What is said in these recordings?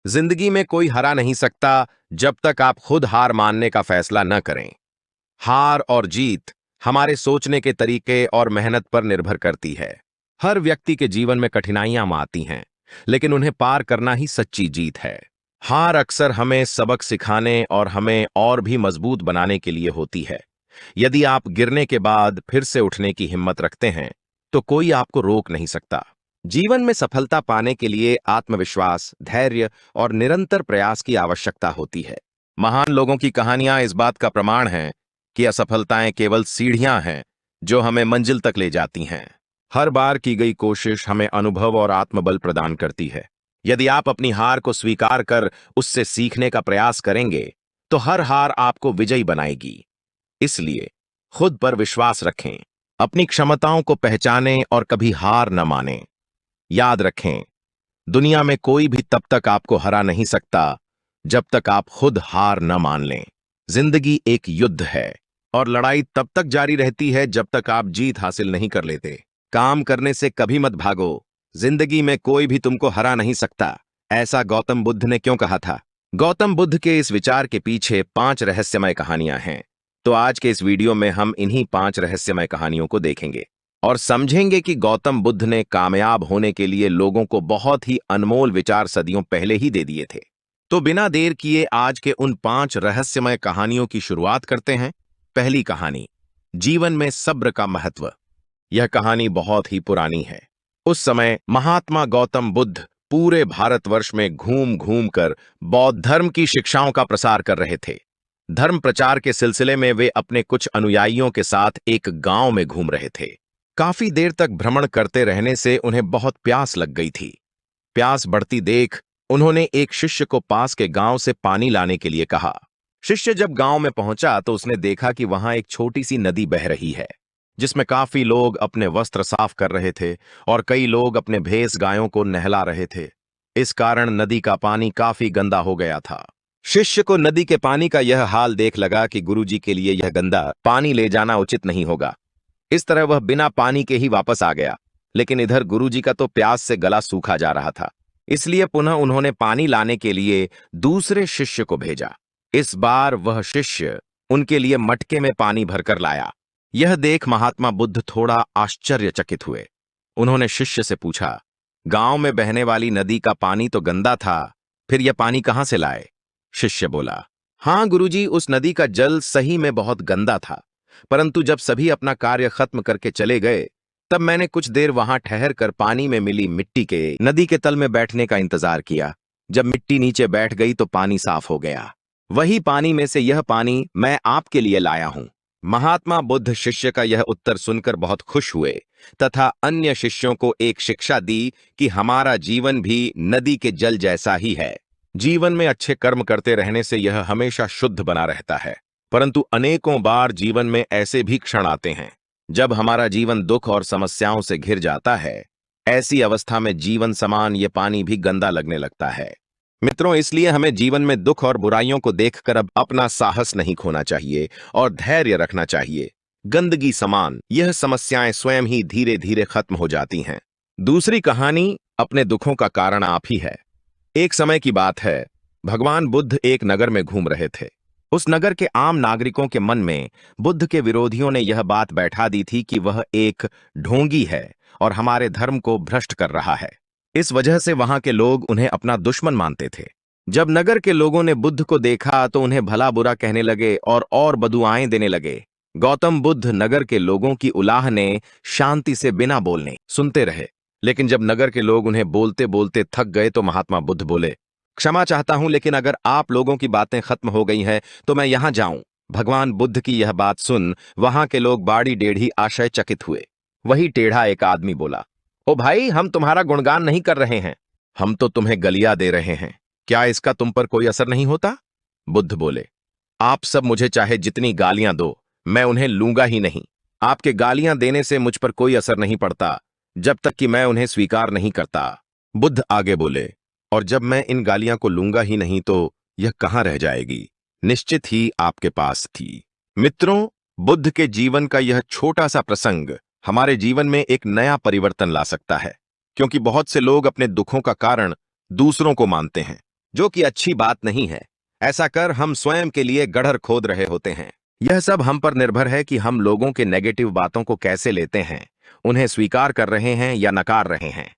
जिंदगी में कोई हरा नहीं सकता जब तक आप खुद हार मानने का फैसला न करें। हार और जीत हमारे सोचने के तरीके और मेहनत पर निर्भर करती है। हर व्यक्ति के जीवन में कठिनाइयां आती हैं, लेकिन उन्हें पार करना ही सच्ची जीत है। हार अक्सर हमें सबक सिखाने और हमें और भी मजबूत बनाने के लिए होती है। यदि आप गिरने के बाद फिर से उठने की हिम्मत रखते हैं, तो कोई आपको रोक नहीं सकता। जीवन में सफलता पाने के लिए आत्मविश्वास, धैर्य और निरंतर प्रयास की आवश्यकता होती है। महान लोगों की कहानियां इस बात का प्रमाण हैं कि असफलताएं केवल सीढ़ियां हैं जो हमें मंजिल तक ले जाती हैं। हर बार की गई कोशिश हमें अनुभव और आत्मबल प्रदान करती है। यदि आप अपनी हार को स्वीकार कर उससे सीखने का प्रयास करेंगे, तो हर हार आपको विजयी बनाएगी। इसलिए खुद पर विश्वास रखें, अपनी क्षमताओं को पहचानें और कभी हार न मानें। याद रखें, दुनिया में कोई भी तब तक आपको हरा नहीं सकता जब तक आप खुद हार न मान लें। जिंदगी एक युद्ध है और लड़ाई तब तक जारी रहती है जब तक आप जीत हासिल नहीं कर लेते। काम करने से कभी मत भागो। जिंदगी में कोई भी तुमको हरा नहीं सकता। ऐसा गौतम बुद्ध ने क्यों कहा था? गौतम बुद्ध के इस विचार के पीछे 5 रहस्यमय कहानियां हैं। तो आज के इस वीडियो में हम इन्हीं 5 रहस्यमय कहानियों को देखेंगे और समझेंगे कि गौतम बुद्ध ने कामयाब होने के लिए लोगों को बहुत ही अनमोल विचार सदियों पहले ही दे दिए थे। तो बिना देर किए आज के उन 5 रहस्यमय कहानियों की शुरुआत करते हैं। पहली कहानी, जीवन में सब्र का महत्व। यह कहानी बहुत ही पुरानी है। उस समय महात्मा गौतम बुद्ध पूरे भारतवर्ष में घूम घूम कर बौद्ध धर्म की शिक्षाओं का प्रसार कर रहे थे। धर्म प्रचार के सिलसिले में वे अपने कुछ अनुयायियों के साथ एक गांव में घूम रहे थे। काफी देर तक भ्रमण करते रहने से उन्हें बहुत प्यास लग गई थी। प्यास बढ़ती देख उन्होंने एक शिष्य को पास के गांव से पानी लाने के लिए कहा। शिष्य जब गांव में पहुंचा तो उसने देखा कि वहां एक छोटी सी नदी बह रही है, जिसमें काफी लोग अपने वस्त्र साफ कर रहे थे और कई लोग अपने भैंस गायों को नहला रहे थे। इस कारण नदी का पानी काफी गंदा हो गया था। शिष्य को नदी के पानी का यह हाल देख लगा कि गुरुजी के लिए यह गंदा पानी ले जाना उचित नहीं होगा। इस तरह वह बिना पानी के ही वापस आ गया। लेकिन इधर गुरुजी का तो प्यास से गला सूखा जा रहा था, इसलिए पुनः उन्होंने पानी लाने के लिए दूसरे शिष्य को भेजा। इस बार वह शिष्य उनके लिए मटके में पानी भरकर लाया। यह देख महात्मा बुद्ध थोड़ा आश्चर्यचकित हुए। उन्होंने शिष्य से पूछा, गांव में बहने वाली नदी का पानी तो गंदा था, फिर यह पानी कहां से लाए? शिष्य बोला, हाँ गुरुजी, उस नदी का जल सही में बहुत गंदा था, परंतु जब सभी अपना कार्य खत्म करके चले गए तब मैंने कुछ देर वहां ठहर कर पानी में मिली मिट्टी के नदी के तल में बैठने का इंतजार किया। जब मिट्टी नीचे बैठ गई तो पानी साफ हो गया। वही पानी में से यह पानी मैं आपके लिए लाया हूं। महात्मा बुद्ध शिष्य का यह उत्तर सुनकर बहुत खुश हुए तथा अन्य शिष्यों को एक शिक्षा दी कि हमारा जीवन भी नदी के जल जैसा ही है। जीवन में अच्छे कर्म करते रहने से यह हमेशा शुद्ध बना रहता है, परंतु अनेकों बार जीवन में ऐसे भी क्षण आते हैं जब हमारा जीवन दुख और समस्याओं से घिर जाता है। ऐसी अवस्था में जीवन समान ये पानी भी गंदा लगने लगता है। मित्रों, इसलिए हमें जीवन में दुख और बुराइयों को देखकर अब अपना साहस नहीं खोना चाहिए और धैर्य रखना चाहिए। गंदगी समान यह समस्याएं स्वयं ही धीरे धीरे खत्म हो जाती हैं। दूसरी कहानी, अपने दुखों का कारण आप ही है। एक समय की बात है, भगवान बुद्ध एक नगर में घूम रहे थे। उस नगर के आम नागरिकों के मन में बुद्ध के विरोधियों ने यह बात बैठा दी थी कि वह एक ढोंगी है और हमारे धर्म को भ्रष्ट कर रहा है। इस वजह से वहां के लोग उन्हें अपना दुश्मन मानते थे। जब नगर के लोगों ने बुद्ध को देखा तो उन्हें भला बुरा कहने लगे और बदुआएं देने लगे। गौतम बुद्ध नगर के लोगों की उलाहने शांति से बिना बोलने सुनते रहे। लेकिन जब नगर के लोग उन्हें बोलते बोलते थक गए तो महात्मा बुद्ध बोले, क्षमा चाहता हूं, लेकिन अगर आप लोगों की बातें खत्म हो गई हैं तो मैं यहां जाऊं। भगवान बुद्ध की यह बात सुन वहां के लोग बाड़ी टेढ़ी आश्चर्यचकित हुए। वही टेढ़ा एक आदमी बोला, ओ भाई, हम तुम्हारा गुणगान नहीं कर रहे हैं, हम तो तुम्हें गलियां दे रहे हैं। क्या इसका तुम पर कोई असर नहीं होता? बुद्ध बोले, आप सब मुझे चाहे जितनी गालियां दो, मैं उन्हें लूंगा ही नहीं। आपके गालियां देने से मुझ पर कोई असर नहीं पड़ता जब तक कि मैं उन्हें स्वीकार नहीं करता। बुद्ध आगे बोले, और जब मैं इन गालियां को लूंगा ही नहीं तो यह कहां रह जाएगी? निश्चित ही आपके पास थी। मित्रों, बुद्ध के जीवन का यह छोटा सा प्रसंग हमारे जीवन में एक नया परिवर्तन ला सकता है, क्योंकि बहुत से लोग अपने दुखों का कारण दूसरों को मानते हैं जो कि अच्छी बात नहीं है। ऐसा कर हम स्वयं के लिए गड्ढर खोद रहे होते हैं। यह सब हम पर निर्भर है कि हम लोगों के नेगेटिव बातों को कैसे लेते हैं, उन्हें स्वीकार कर रहे हैं या नकार रहे हैं।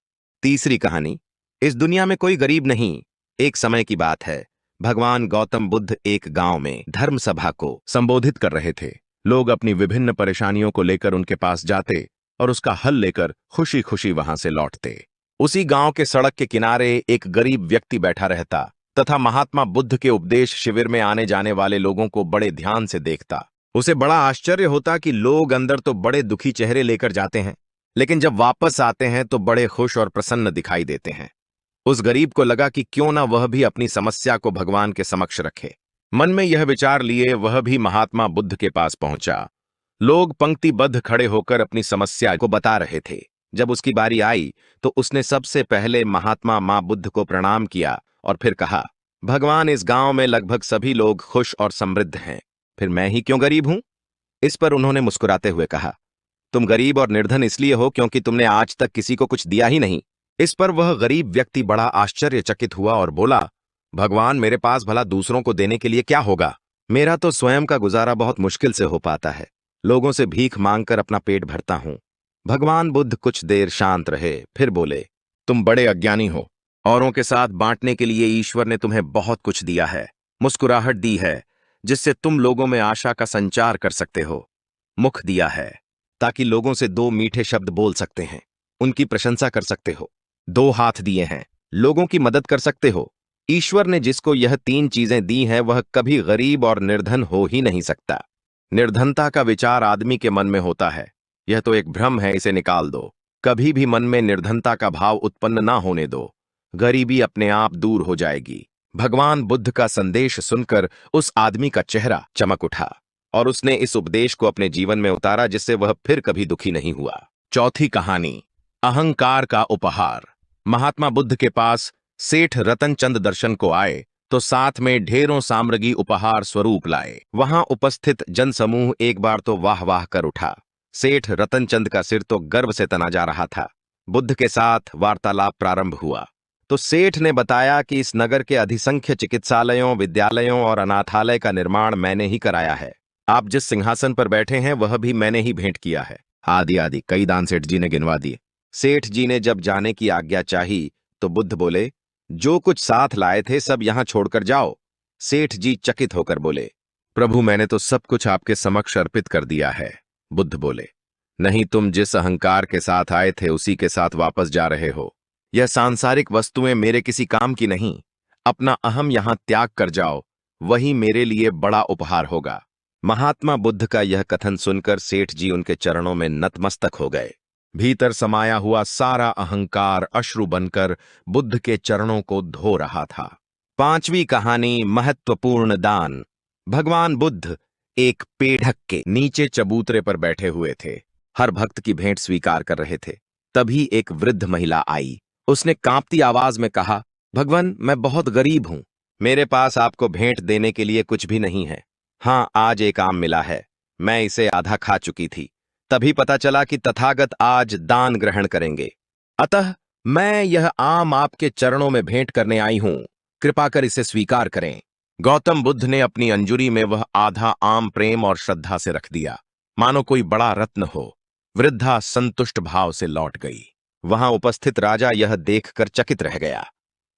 तीसरी कहानी। इस दुनिया में कोई गरीब नहीं। एक समय की बात है। भगवान गौतम बुद्ध एक गांव में धर्म सभा को संबोधित कर रहे थे। लोग अपनी विभिन्न परेशानियों को लेकर उनके पास जाते और उसका हल लेकर खुशी खुशी वहां से लौटते। उसी गांव के सड़क के किनारे एक गरीब व्यक्ति बैठा रहता तथा महात्मा बुद्ध के उपदेश शिविर में आने जाने वाले लोगों को बड़े ध्यान से देखता। उसे बड़ा आश्चर्य होता कि लोग अंदर तो बड़े दुखी चेहरे लेकर जाते हैं, लेकिन जब वापस आते हैं तो बड़े खुश और प्रसन्न दिखाई देते हैं। उस गरीब को लगा कि क्यों ना वह भी अपनी समस्या को भगवान के समक्ष रखे। मन में यह विचार लिए वह भी महात्मा बुद्ध के पास पहुंचा। लोग पंक्तिबद्ध खड़े होकर अपनी समस्या को बता रहे थे। जब उसकी बारी आई तो उसने सबसे पहले महात्मा मां बुद्ध को प्रणाम किया और फिर कहा, भगवान, इस गांव में लगभग सभी लोग खुश और समृद्ध हैं, फिर मैं ही क्यों गरीब हूं? इस पर उन्होंने मुस्कुराते हुए कहा, तुम गरीब और निर्धन इसलिए हो क्योंकि तुमने आज तक किसी को कुछ दिया ही नहीं। इस पर वह गरीब व्यक्ति बड़ा आश्चर्यचकित हुआ और बोला, भगवान, मेरे पास भला दूसरों को देने के लिए क्या होगा? मेरा तो स्वयं का गुजारा बहुत मुश्किल से हो पाता है। लोगों से भीख मांगकर अपना पेट भरता हूं। भगवान बुद्ध कुछ देर शांत रहे, फिर बोले, तुम बड़े अज्ञानी हो। औरों के साथ बांटने के लिए ईश्वर ने तुम्हें बहुत कुछ दिया है, मुस्कुराहट दी है जिससे तुम लोगों में आशा का संचार कर सकते हो, मुख दिया है ताकि लोगों से दो मीठे शब्द बोल सकते हैं, उनकी प्रशंसा कर सकते हो, दो हाथ दिए हैं, लोगों की मदद कर सकते हो। ईश्वर ने जिसको यह तीन चीजें दी हैं वह कभी गरीब और निर्धन हो ही नहीं सकता। निर्धनता का विचार आदमी के मन में होता है, यह तो एक भ्रम है, इसे निकाल दो। कभी भी मन में निर्धनता का भाव उत्पन्न ना होने दो, गरीबी अपने आप दूर हो जाएगी। भगवान बुद्ध का संदेश सुनकर उस आदमी का चेहरा चमक उठा और उसने इस उपदेश को अपने जीवन में उतारा, जिससे वह फिर कभी दुखी नहीं हुआ। चौथी कहानी। अहंकार का उपहार। महात्मा बुद्ध के पास सेठ रतनचंद दर्शन को आए तो साथ में ढेरों सामग्री उपहार स्वरूप लाए। वहां उपस्थित जनसमूह एक बार तो वाह वाह कर उठा। सेठ रतनचंद का सिर तो गर्व से तना जा रहा था। बुद्ध के साथ वार्तालाप प्रारंभ हुआ तो सेठ ने बताया कि इस नगर के अधिसंख्य चिकित्सालयों, विद्यालयों और अनाथालय का निर्माण मैंने ही कराया है। आप जिस सिंहासन पर बैठे हैं वह भी मैंने ही भेंट किया है। आदि आदि कई दान सेठ जी ने गिनवा दिए। सेठ जी ने जब जाने की आज्ञा चाही तो बुद्ध बोले, जो कुछ साथ लाए थे सब यहां छोड़कर जाओ। सेठ जी चकित होकर बोले, प्रभु, मैंने तो सब कुछ आपके समक्ष अर्पित कर दिया है। बुद्ध बोले, नहीं, तुम जिस अहंकार के साथ आए थे उसी के साथ वापस जा रहे हो। यह सांसारिक वस्तुएं मेरे किसी काम की नहीं। अपना अहम यहां त्याग कर जाओ, वही मेरे लिए बड़ा उपहार होगा। महात्मा बुद्ध का यह कथन सुनकर सेठ जी उनके चरणों में नतमस्तक हो गए। भीतर समाया हुआ सारा अहंकार अश्रु बनकर बुद्ध के चरणों को धो रहा था। पांचवी कहानी। महत्वपूर्ण दान। भगवान बुद्ध एक पेढ़क के नीचे चबूतरे पर बैठे हुए थे, हर भक्त की भेंट स्वीकार कर रहे थे। तभी एक वृद्ध महिला आई। उसने कांपती आवाज में कहा, भगवान, मैं बहुत गरीब हूं, मेरे पास आपको भेंट देने के लिए कुछ भी नहीं है। हाँ, आज एक आम मिला है, मैं इसे आधा खा चुकी थी, तभी पता चला कि तथागत आज दान ग्रहण करेंगे, अतः मैं यह आम आपके चरणों में भेंट करने आई हूं, कृपा कर इसे स्वीकार करें। गौतम बुद्ध ने अपनी अंजुरी में वह आधा आम प्रेम और श्रद्धा से रख दिया, मानो कोई बड़ा रत्न हो। वृद्धा संतुष्ट भाव से लौट गई। वहां उपस्थित राजा यह देखकर चकित रह गया।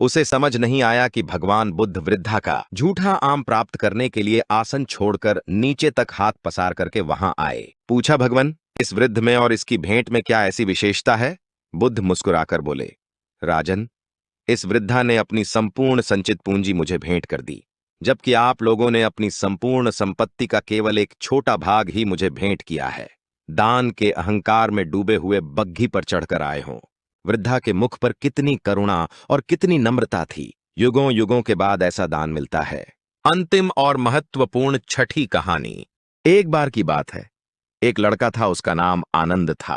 उसे समझ नहीं आया कि भगवान बुद्ध वृद्धा का झूठा आम प्राप्त करने के लिए आसन छोड़कर नीचे तक हाथ पसार करके वहां आए। पूछा, भगवान, इस वृद्ध में और इसकी भेंट में क्या ऐसी विशेषता है? बुद्ध मुस्कुराकर बोले, राजन, इस वृद्धा ने अपनी संपूर्ण संचित पूंजी मुझे भेंट कर दी, जबकि आप लोगों ने अपनी संपूर्ण संपत्ति का केवल एक छोटा भाग ही मुझे भेंट किया है। दान के अहंकार में डूबे हुए बग्घी पर चढ़कर आए हों। वृद्धा के मुख पर कितनी करुणा और कितनी नम्रता थी। युगों युगों के बाद ऐसा दान मिलता है। अंतिम और महत्वपूर्ण छठी कहानी। एक बार की बात है, एक लड़का था, उसका नाम आनंद था।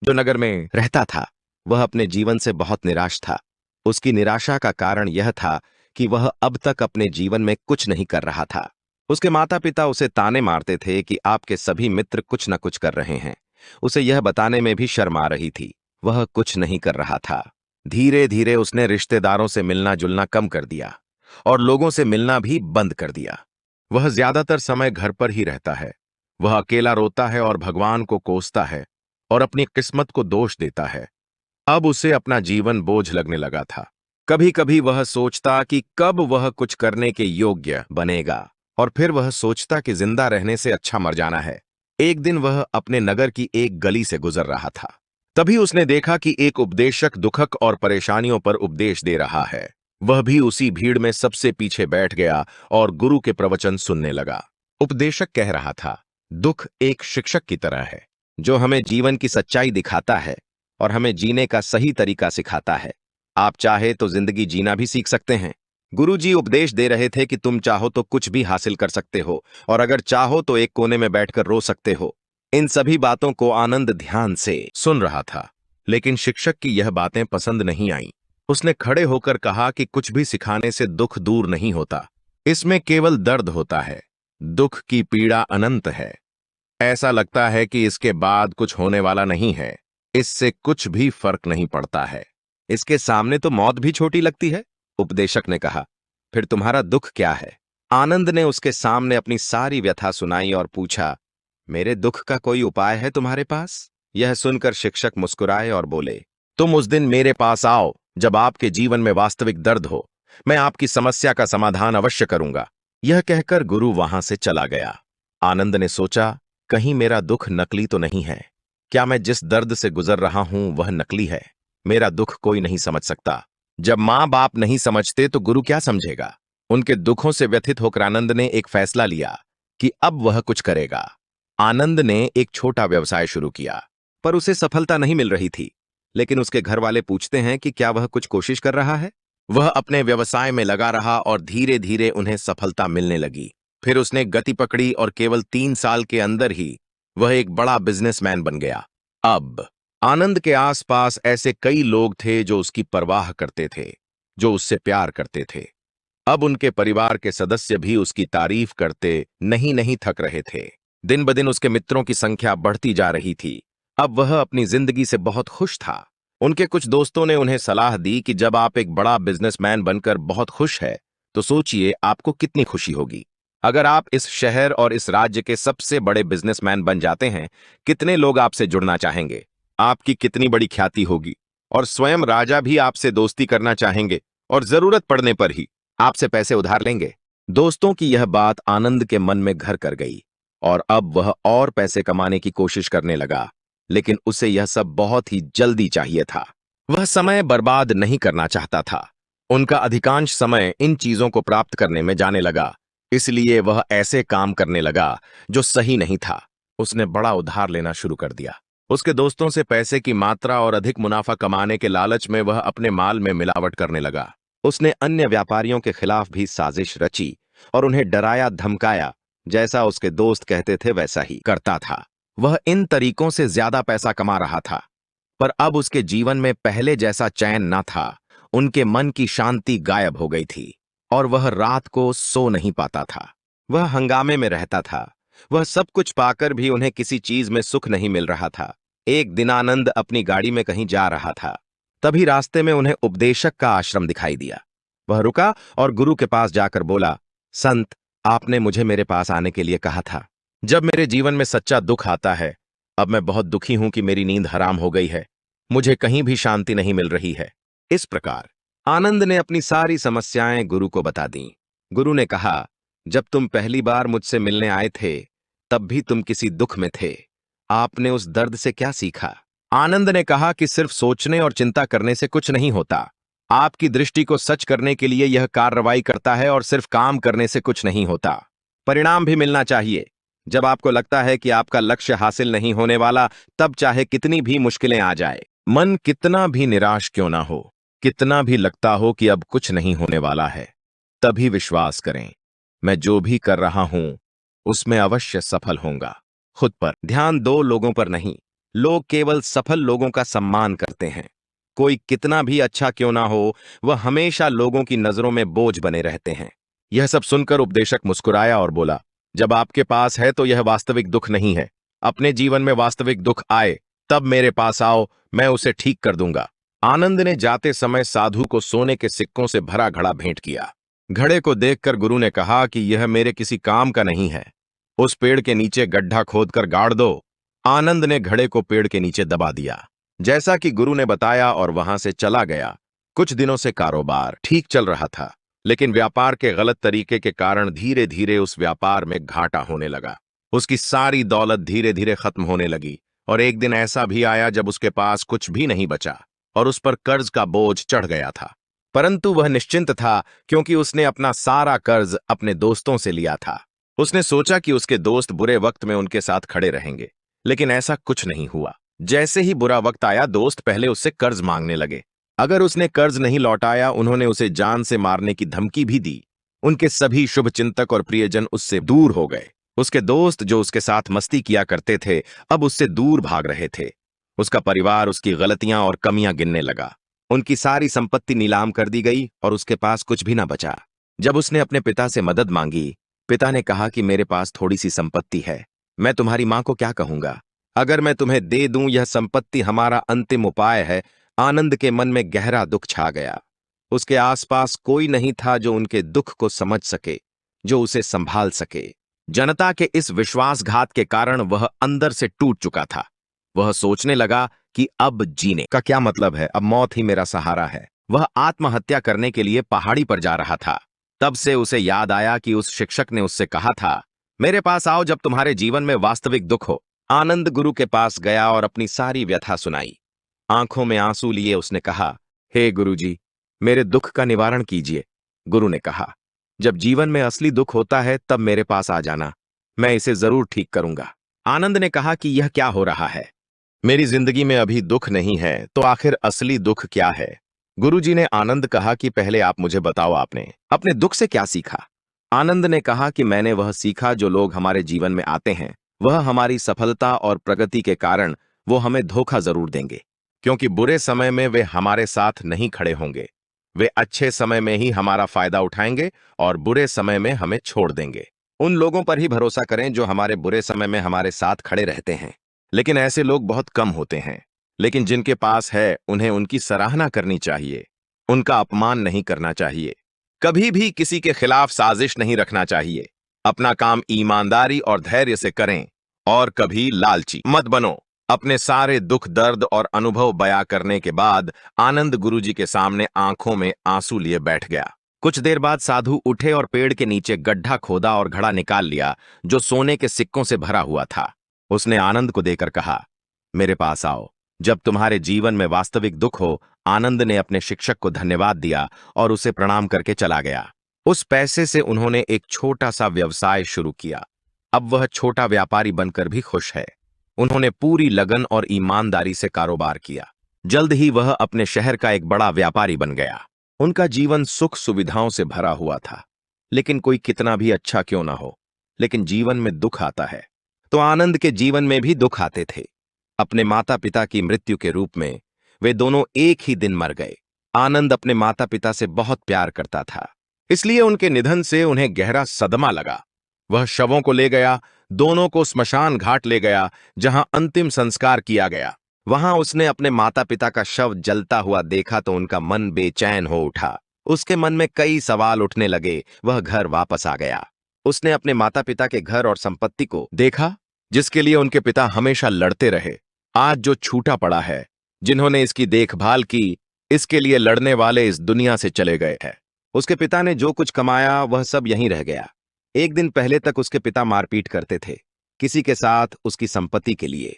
जो नगर में रहता था वह अपने जीवन से बहुत निराश था। उसकी निराशा का कारण यह था कि वह अब तक अपने जीवन में कुछ नहीं कर रहा था। उसके माता पिता उसे ताने मारते थे कि आपके सभी मित्र कुछ न कुछ कर रहे हैं। उसे यह बताने में भी शर्म आ रही थी, वह कुछ नहीं कर रहा था। धीरे धीरे उसने रिश्तेदारों से मिलना जुलना कम कर दिया और लोगों से मिलना भी बंद कर दिया। वह ज्यादातर समय घर पर ही रहता है। वह अकेला रोता है और भगवान को कोसता है और अपनी किस्मत को दोष देता है। अब उसे अपना जीवन बोझ लगने लगा था। कभी कभी वह सोचता कि कब वह कुछ करने के योग्य बनेगा, और फिर वह सोचता कि जिंदा रहने से अच्छा मर जाना है। एक दिन वह अपने नगर की एक गली से गुजर रहा था। तभी उसने देखा कि एक उपदेशक दुखक और परेशानियों पर उपदेश दे रहा है। वह भी उसी भीड़ में सबसे पीछे बैठ गया और गुरु के प्रवचन सुनने लगा। उपदेशक कह रहा था, दुख एक शिक्षक की तरह है जो हमें जीवन की सच्चाई दिखाता है और हमें जीने का सही तरीका सिखाता है। आप चाहे तो जिंदगी जीना भी सीख सकते हैं। गुरुजी उपदेश दे रहे थे कि तुम चाहो तो कुछ भी हासिल कर सकते हो और अगर चाहो तो एक कोने में बैठकर रो सकते हो। इन सभी बातों को आनंद ध्यान से सुन रहा था, लेकिन शिक्षक की यह बातें पसंद नहीं आईं। उसने खड़े होकर कहा कि कुछ भी सिखाने से दुख दूर नहीं होता, इसमें केवल दर्द होता है। दुख की पीड़ा अनंत है। ऐसा लगता है कि इसके बाद कुछ होने वाला नहीं है। इससे कुछ भी फर्क नहीं पड़ता है। इसके सामने तो मौत भी छोटी लगती है। उपदेशक ने कहा, फिर तुम्हारा दुख क्या है? आनंद ने उसके सामने अपनी सारी व्यथा सुनाई और पूछा, मेरे दुख का कोई उपाय है तुम्हारे पास? यह सुनकर शिक्षक मुस्कुराए और बोले, तुम उस दिन मेरे पास आओ जब आपके जीवन में वास्तविक दर्द हो। मैं आपकी समस्या का समाधान अवश्य करूंगा। यह कहकर गुरु वहां से चला गया। आनंद ने सोचा, कहीं मेरा दुख नकली तो नहीं है? क्या मैं जिस दर्द से गुजर रहा हूं वह नकली है? मेरा दुख कोई नहीं समझ सकता। जब मां बाप नहीं समझते तो गुरु क्या समझेगा? उनके दुखों से व्यथित होकर आनंद ने एक फैसला लिया कि अब वह कुछ करेगा। आनंद ने एक छोटा व्यवसाय शुरू किया, पर उसे सफलता नहीं मिल रही थी। लेकिन उसके घर वाले पूछते हैं कि क्या वह कुछ कोशिश कर रहा है? वह अपने व्यवसाय में लगा रहा और धीरे धीरे उन्हें सफलता मिलने लगी। फिर उसने गति पकड़ी और केवल 3 साल के अंदर ही वह एक बड़ा बिजनेसमैन बन गया। अब आनंद के आसपास ऐसे कई लोग थे जो उसकी परवाह करते थे, जो उससे प्यार करते थे। अब उनके परिवार के सदस्य भी उसकी तारीफ करते नहीं नहीं थक रहे थे। दिन ब दिन उसके मित्रों की संख्या बढ़ती जा रही थी। अब वह अपनी जिंदगी से बहुत खुश था। उनके कुछ दोस्तों ने उन्हें सलाह दी कि जब आप एक बड़ा बिजनेसमैन बनकर बहुत खुश है तो सोचिए आपको कितनी खुशी होगी। अगर आप इस शहर और इस राज्य के सबसे बड़े बिजनेसमैन बन जाते हैं, कितने लोग आपसे जुड़ना चाहेंगे? आपकी कितनी बड़ी ख्याति होगी और स्वयं राजा भी आपसे दोस्ती करना चाहेंगे और जरूरत पड़ने पर ही आपसे पैसे उधार लेंगे। दोस्तों की यह बात आनंद के मन में घर कर गई और अब वह और पैसे कमाने की कोशिश करने लगा, लेकिन उसे यह सब बहुत ही जल्दी चाहिए था। वह समय बर्बाद नहीं करना चाहता था। उनका अधिकांश समय इन चीजों को प्राप्त करने में जाने लगा, इसलिए वह ऐसे काम करने लगा जो सही नहीं था। उसने बड़ा उधार लेना शुरू कर दिया। उसके दोस्तों से पैसे की मात्रा और अधिक मुनाफा कमाने के लालच में वह अपने माल में मिलावट करने लगा। उसने अन्य व्यापारियों के खिलाफ भी साजिश रची और उन्हें डराया धमकाया। जैसा उसके दोस्त कहते थे वैसा ही करता था। वह इन तरीकों से ज्यादा पैसा कमा रहा था, पर अब उसके जीवन में पहले जैसा चैन न था। उनके मन की शांति गायब हो गई थी और वह रात को सो नहीं पाता था। वह हंगामे में रहता था। वह सब कुछ पाकर भी उन्हें किसी चीज में सुख नहीं मिल रहा था। एक दिन आनंद अपनी गाड़ी में कहीं जा रहा था। तभी रास्ते में उन्हें उपदेशक का आश्रम दिखाई दिया। वह रुका और गुरु के पास जाकर बोला, संत, आपने मुझे मेरे पास आने के लिए कहा था। जब मेरे जीवन में सच्चा दुख आता है, अब मैं बहुत दुखी हूं कि मेरी नींद हराम हो गई है। मुझे कहीं भी शांति नहीं मिल रही है। इस प्रकार आनंद ने अपनी सारी समस्याएं गुरु को बता दी। गुरु ने कहा, जब तुम पहली बार मुझसे मिलने आए थे तब भी तुम किसी दुख में थे। आपने उस दर्द से क्या सीखा? आनंद ने कहा कि सिर्फ सोचने और चिंता करने से कुछ नहीं होता। आपकी दृष्टि को सच करने के लिए यह कार्रवाई करता है और सिर्फ काम करने से कुछ नहीं होता। परिणाम भी मिलना चाहिए। जब आपको लगता है कि आपका लक्ष्य हासिल नहीं होने वाला, तब चाहे कितनी भी मुश्किलें आ जाए, मन कितना भी निराश क्यों ना हो, कितना भी लगता हो कि अब कुछ नहीं होने वाला है, तभी विश्वास करें, मैं जो भी कर रहा हूं उसमें अवश्य सफल होऊंगा। खुद पर ध्यान दो, लोगों पर नहीं। लोग केवल सफल लोगों का सम्मान करते हैं। कोई कितना भी अच्छा क्यों ना हो, वह हमेशा लोगों की नजरों में बोझ बने रहते हैं। यह सब सुनकर उपदेशक मुस्कुराया और बोला, जब आपके पास है तो यह वास्तविक दुख नहीं है। अपने जीवन में वास्तविक दुख आए तब मेरे पास आओ, मैं उसे ठीक कर दूंगा। आनंद ने जाते समय साधु को सोने के सिक्कों से भरा घड़ा भेंट किया। घड़े को देखकर गुरु ने कहा कि यह मेरे किसी काम का नहीं है, उस पेड़ के नीचे गड्ढा खोदकर गाड़ दो। आनंद ने घड़े को पेड़ के नीचे दबा दिया, जैसा कि गुरु ने बताया, और वहां से चला गया। कुछ दिनों से कारोबार ठीक चल रहा था, लेकिन व्यापार के गलत तरीके के कारण धीरे धीरे उस व्यापार में घाटा होने लगा। उसकी सारी दौलत धीरे धीरे खत्म होने लगी, और एक दिन ऐसा भी आया जब उसके पास कुछ भी नहीं बचा और उस पर कर्ज का बोझ चढ़ गया था। परंतु वह निश्चिंत था, क्योंकि उसने अपना सारा कर्ज अपने दोस्तों से लिया था। उसने सोचा कि उसके दोस्त बुरे वक्त में उनके साथ खड़े रहेंगे, लेकिन ऐसा कुछ नहीं हुआ। जैसे ही बुरा वक्त आया, दोस्त पहले उससे कर्ज मांगने लगे। अगर उसने कर्ज नहीं लौटाया, उन्होंने उसे जान से मारने की धमकी भी दी। उनके सभी शुभचिंतक और प्रियजन उससे दूर हो गए। उसके दोस्त जो उसके साथ मस्ती किया करते थे, अब उससे दूर भाग रहे थे। उसका परिवार उसकी गलतियां और कमियां गिनने लगा। उनकी सारी संपत्ति नीलाम कर दी गई और उसके पास कुछ भी ना बचा। जब उसने अपने पिता से मदद मांगी, पिता ने कहा कि मेरे पास थोड़ी सी संपत्ति है, मैं तुम्हारी मां को क्या कहूंगा? अगर मैं तुम्हें दे दूं यह संपत्ति हमारा अंतिम उपाय है। आनंद के मन में गहरा दुख छा गया। उसके आसपास कोई नहीं था जो उनके दुख को समझ सके, जो उसे संभाल सके। जनता के इस विश्वासघात के कारण वह अंदर से टूट चुका था। वह सोचने लगा कि अब जीने का क्या मतलब है, अब मौत ही मेरा सहारा है। वह आत्महत्या करने के लिए पहाड़ी पर जा रहा था। तब से उसे याद आया कि उस शिक्षक ने उससे कहा था, मेरे पास आओ जब तुम्हारे जीवन में वास्तविक दुख हो। आनंद गुरु के पास गया और अपनी सारी व्यथा सुनाई। आंखों में आंसू लिए उसने कहा, हे गुरुजी, मेरे दुख का निवारण कीजिए। गुरु ने कहा, जब जीवन में असली दुख होता है तब मेरे पास आ जाना, मैं इसे जरूर ठीक करूंगा। आनंद ने कहा कि यह क्या हो रहा है? मेरी जिंदगी में अभी दुख नहीं है, तो आखिर असली दुख क्या है? गुरुजी ने आनंद कहा कि पहले आप मुझे बताओ, आपने अपने दुख से क्या सीखा? आनंद ने कहा कि मैंने वह सीखा, जो लोग हमारे जीवन में आते हैं वह हमारी सफलता और प्रगति के कारण वो हमें धोखा जरूर देंगे, क्योंकि बुरे समय में वे हमारे साथ नहीं खड़े होंगे। वे अच्छे समय में ही हमारा फायदा उठाएंगे और बुरे समय में हमें छोड़ देंगे। उन लोगों पर ही भरोसा करें जो हमारे बुरे समय में हमारे साथ खड़े रहते हैं, लेकिन ऐसे लोग बहुत कम होते हैं। लेकिन जिनके पास है, उन्हें उनकी सराहना करनी चाहिए, उनका अपमान नहीं करना चाहिए। कभी भी किसी के खिलाफ साजिश नहीं रखना चाहिए। अपना काम ईमानदारी और धैर्य से करें और कभी लालची मत बनो। अपने सारे दुख, दर्द और अनुभव बयां करने के बाद आनंद गुरुजी के सामने आंखों में आंसू लिए बैठ गया। कुछ देर बाद साधु उठे और पेड़ के नीचे गड्ढा खोदा और घड़ा निकाल लिया, जो सोने के सिक्कों से भरा हुआ था। उसने आनंद को देकर कहा, मेरे पास आओ जब तुम्हारे जीवन में वास्तविक दुख हो। आनंद ने अपने शिक्षक को धन्यवाद दिया और उसे प्रणाम करके चला गया। उस पैसे से उन्होंने एक छोटा सा व्यवसाय शुरू किया। अब वह छोटा व्यापारी बनकर भी खुश है। उन्होंने पूरी लगन और ईमानदारी से कारोबार किया। जल्द ही वह अपने शहर का एक बड़ा व्यापारी बन गया। उनका जीवन सुख सुविधाओं से भरा हुआ था। लेकिन कोई कितना भी अच्छा क्यों ना हो, लेकिन जीवन में दुख आता है, तो आनंद के जीवन में भी दुख आते थे। अपने माता पिता की मृत्यु के रूप में वे दोनों एक ही दिन मर गए। आनंद अपने माता पिता से बहुत प्यार करता था, इसलिए उनके निधन से उन्हें गहरा सदमा लगा। वह शवों को ले गया, दोनों को स्मशान घाट ले गया, जहां अंतिम संस्कार किया गया। वहां उसने अपने माता पिता का शव जलता हुआ देखा तो उनका मन बेचैन हो उठा। उसके मन में कई सवाल उठने लगे। वह घर वापस आ गया। उसने अपने माता पिता के घर और संपत्ति को देखा, जिसके लिए उनके पिता हमेशा लड़ते रहे। आज जो छूटा पड़ा है, जिन्होंने इसकी देखभाल की, इसके लिए लड़ने वाले इस दुनिया से चले गए हैं। उसके पिता ने जो कुछ कमाया वह सब यहीं रह गया। एक दिन पहले तक उसके पिता मारपीट करते थे किसी के साथ उसकी संपत्ति के लिए।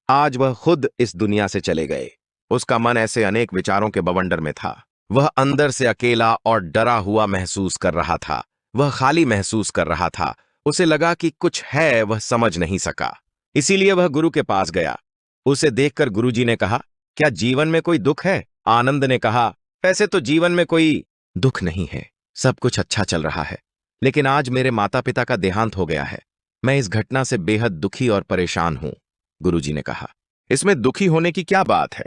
आज वह खुद इस दुनिया से चले गए। उसका मन ऐसे अनेक विचारों के बवंडर में था। वह अंदर से अकेला और डरा हुआ महसूस कर रहा था। वह खाली महसूस कर रहा था। उसे लगा कि कुछ है, वह समझ नहीं सका। इसीलिए वह गुरु के पास गया। उसे देखकर गुरुजी ने कहा, क्या जीवन में कोई दुख है? आनंद ने कहा, वैसे तो जीवन में कोई दुख नहीं है, सब कुछ अच्छा चल रहा है, लेकिन आज मेरे माता पिता का देहांत हो गया है। मैं इस घटना से बेहद दुखी और परेशान हूं। गुरुजी ने कहा, इसमें दुखी होने की क्या बात है?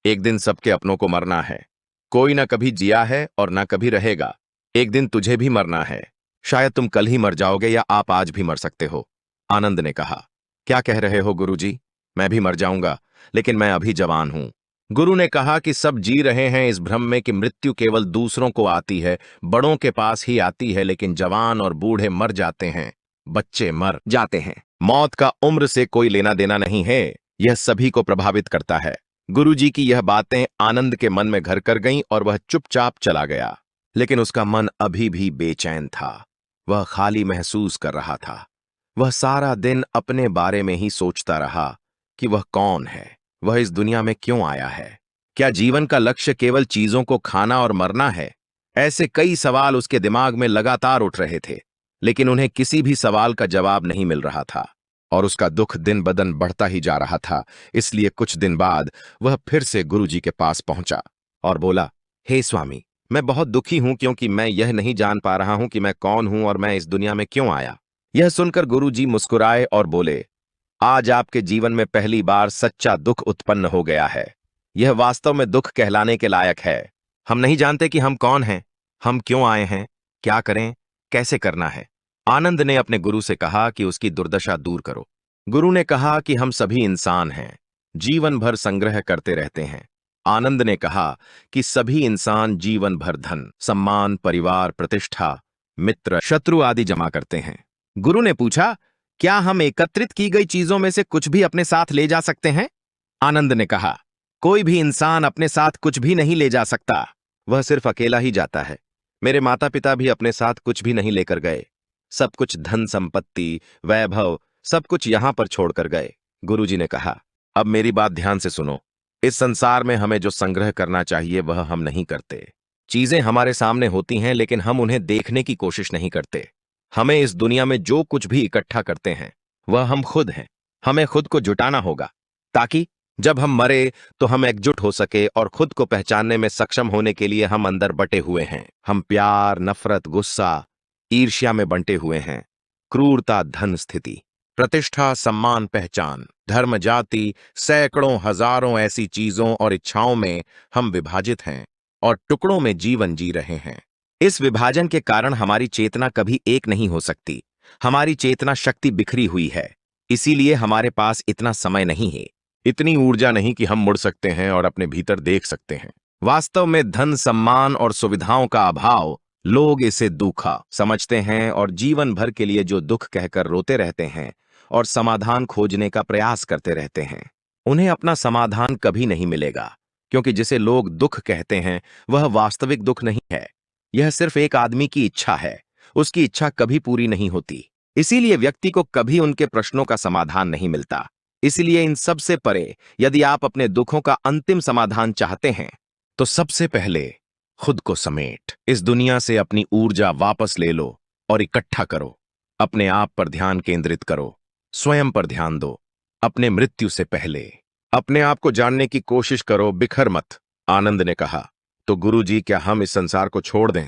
एक दिन सबके अपनों को मरना है। कोई ना कभी जिया है और ना कभी रहेगा। एक दिन तुझे भी मरना है। शायद तुम कल ही मर जाओगे या आप आज भी मर सकते हो। आनंद ने कहा, क्या कह रहे हो गुरुजी? मैं भी मर जाऊंगा, लेकिन मैं अभी जवान हूं। गुरु ने कहा कि सब जी रहे हैं इस भ्रम में कि मृत्यु केवल दूसरों को आती है, बड़ों के पास ही आती है, लेकिन जवान और बूढ़े मर जाते हैं, बच्चे मर जाते हैं। मौत का उम्र से कोई लेना देना नहीं है, यह सभी को प्रभावित करता है। गुरुजी की यह बातें आनंद के मन में घर कर गईं और वह चुपचाप चला गया। लेकिन उसका मन अभी भी बेचैन था। वह खाली महसूस कर रहा था। वह सारा दिन अपने बारे में ही सोचता रहा कि वह कौन है, वह इस दुनिया में क्यों आया है, क्या जीवन का लक्ष्य केवल चीजों को खाना और मरना है। ऐसे कई सवाल उसके दिमाग में लगातार उठ रहे थे, लेकिन उन्हें किसी भी सवाल का जवाब नहीं मिल रहा था और उसका दुख दिन ब दिन बढ़ता ही जा रहा था। इसलिए कुछ दिन बाद वह फिर से गुरुजी के पास पहुंचा और बोला, हे स्वामी, मैं बहुत दुखी हूं क्योंकि मैं यह नहीं जान पा रहा हूं कि मैं कौन हूं और मैं इस दुनिया में क्यों आया। यह सुनकर गुरुजी मुस्कुराए और बोले, आज आपके जीवन में पहली बार सच्चा दुख उत्पन्न हो गया है। यह वास्तव में दुख कहलाने के लायक है। हम नहीं जानते कि हम कौन हैं, हम क्यों आए हैं, क्या करें, कैसे करना है। आनंद ने अपने गुरु से कहा कि उसकी दुर्दशा दूर करो। गुरु ने कहा कि हम सभी इंसान हैं, जीवन भर संग्रह करते रहते हैं। आनंद ने कहा कि सभी इंसान जीवन भर धन, सम्मान, परिवार, प्रतिष्ठा, मित्र, शत्रु आदि जमा करते हैं। गुरु ने पूछा, क्या हम एकत्रित की गई चीजों में से कुछ भी अपने साथ ले जा सकते हैं? आनंद ने कहा, कोई भी इंसान अपने साथ कुछ भी नहीं ले जा सकता, वह सिर्फ अकेला ही जाता है। मेरे माता पिता भी अपने साथ कुछ भी नहीं लेकर गए। सब कुछ धन संपत्ति, वैभव, सब कुछ यहां पर छोड़कर गए। गुरुजी ने कहा, अब मेरी बात ध्यान से सुनो। इस संसार में हमें जो संग्रह करना चाहिए वह हम नहीं करते। चीजें हमारे सामने होती हैं लेकिन हम उन्हें देखने की कोशिश नहीं करते। हमें इस दुनिया में जो कुछ भी इकट्ठा करते हैं वह हम खुद हैं। हमें खुद को जुटाना होगा ताकि जब हम मरे तो हम एकजुट हो सके और खुद को पहचानने में सक्षम होने के लिए हम अंदर बटे हुए हैं। हम प्यार, नफरत, गुस्सा, ईर्ष्या में बंटे हुए हैं। क्रूरता, धन, स्थिति, प्रतिष्ठा, सम्मान, पहचान, धर्म, जाति, सैकड़ों हजारों ऐसी चीजों और इच्छाओं में हम विभाजित हैं और टुकड़ों में जीवन जी रहे हैं। इस विभाजन के कारण हमारी चेतना कभी एक नहीं हो सकती। हमारी चेतना शक्ति बिखरी हुई है, इसीलिए हमारे पास इतना समय नहीं है, इतनी ऊर्जा नहीं कि हम मुड़ सकते हैं और अपने भीतर देख सकते हैं। वास्तव में धन, सम्मान और सुविधाओं का अभाव, लोग इसे दुखा समझते हैं और जीवन भर के लिए जो दुख कहकर रोते रहते हैं और समाधान खोजने का प्रयास करते रहते हैं, उन्हें अपना समाधान कभी नहीं मिलेगा, क्योंकि जिसे लोग दुख कहते हैं वह वास्तविक दुख नहीं है। यह सिर्फ एक आदमी की इच्छा है, उसकी इच्छा कभी पूरी नहीं होती। इसीलिए व्यक्ति को कभी उनके प्रश्नों का समाधान नहीं मिलता। इसलिए इन सब से परे यदि आप अपने दुखों का अंतिम समाधान चाहते हैं तो सबसे पहले खुद को समेट इस दुनिया से अपनी ऊर्जा वापस ले लो और इकट्ठा करो। अपने आप पर ध्यान केंद्रित करो, स्वयं पर ध्यान दो। अपने मृत्यु से पहले अपने आप को जानने की कोशिश करो, बिखर मत। आनंद ने कहा, तो गुरुजी, क्या हम इस संसार को छोड़ दें?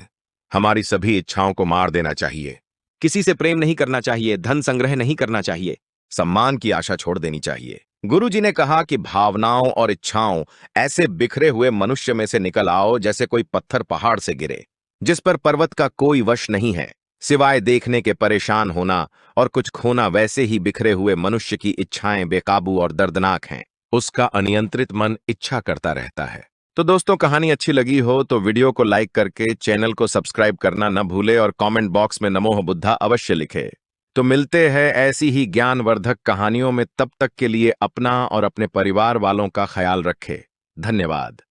हमारी सभी इच्छाओं को मार देना चाहिए। किसी से प्रेम नहीं करना चाहिए, धन संग्रह नहीं करना चाहिए, सम्मान की आशा छोड़ देनी चाहिए। गुरुजी ने कहा कि भावनाओं और इच्छाओं ऐसे बिखरे हुए मनुष्य में से निकल आओ जैसे कोई पत्थर पहाड़ से गिरे, जिस पर पर्वत का कोई वश नहीं है सिवाय देखने के परेशान होना और कुछ खोना। वैसे ही बिखरे हुए मनुष्य की इच्छाएं बेकाबू और दर्दनाक हैं। उसका अनियंत्रित मन इच्छा करता रहता है। तो दोस्तों, कहानी अच्छी लगी हो तो वीडियो को लाइक करके चैनल को सब्सक्राइब करना न भूले और कमेंट बॉक्स में नमो बुद्धा अवश्य लिखे। तो मिलते हैं ऐसी ही ज्ञानवर्धक कहानियों में। तब तक के लिए अपना और अपने परिवार वालों का ख्याल रखें। धन्यवाद।